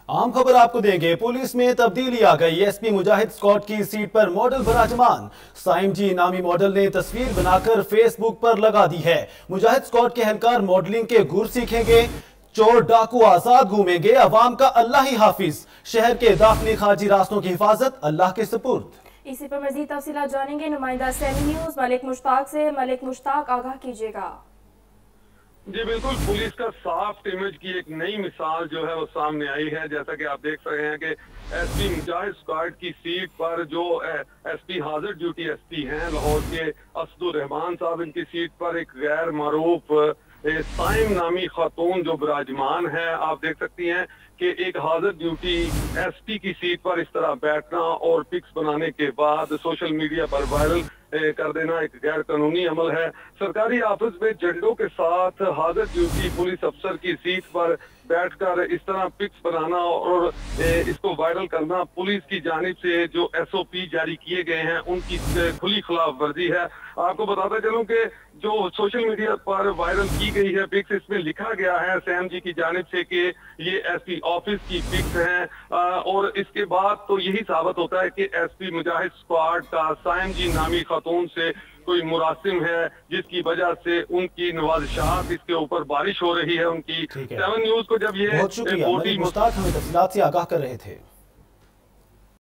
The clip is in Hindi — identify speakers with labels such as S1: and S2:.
S1: आम खबर आपको देंगे। पुलिस में तब्दीली आ गई। एसपी मुजाहिद स्कॉट की सीट पर मॉडल विराजमान। साइम जी नामी मॉडल ने तस्वीर बनाकर फेसबुक पर लगा दी है। मुजाहिद स्कॉट के एहलकार मॉडलिंग के गुर सीखेंगे। चोर डाकू आजाद घूमेंगे। अवाम का अल्लाह ही हाफिज। शहर के दाखिली खारजी रास्तों की हिफाजत अल्लाह के सुपुर्द।
S2: इसी पर मजीद तफसीलात जानेंगे नुमाइंदा 7 न्यूज मलिक मुश्ताक से। मलिक मुश्ताक, आगाह कीजिएगा।
S3: जी बिल्कुल, पुलिस का सॉफ्ट इमेज की एक नई मिसाल जो है वो सामने आई है। जैसा कि आप देख रहे हैं कि एसपी मुजाहिद स्क्वाड की सीट पर जो एसपी हाजिर ड्यूटी एसपी हैं लाहौर के असदुर रहमान साहब, इनकी सीट पर एक गैर मारूफ साइम नामी खातून जो विराजमान है। आप देख सकती हैं कि एक हाजिर ड्यूटी एसपी की सीट पर इस तरह बैठना और पिक्स बनाने के बाद सोशल मीडिया पर वायरल कर देना एक गैर कानूनी अमल है। सरकारी ऑफिस में झंडों के साथ हाजिर ड्यूटी पुलिस अफसर की सीट पर बैठकर इस तरह पिक्स बनाना और इसको वायरल करना पुलिस की जानिब से जो एसओपी जारी किए गए हैं उनकी खुली खिलाफ वर्जी है। आपको बताता चलूं कि जो सोशल मीडिया पर वायरल की गई है पिक्स, इसमें लिखा गया है सैम जी की जानिब से कि ये एसपी ऑफिस की पिक्स हैं और इसके बाद तो यही साबित होता है कि एसपी मुजाहिद स्क्वाड का साइम जी नामी खातून से कोई मुरासिम है, जिसकी वजह से उनकी नवाजिशात इसके ऊपर बारिश हो रही है उनकी। 7 न्यूज को जब ये
S1: बहुत शुक्रिया, मुश्ताक हमें तफसीलात से आगाह कर रहे थे।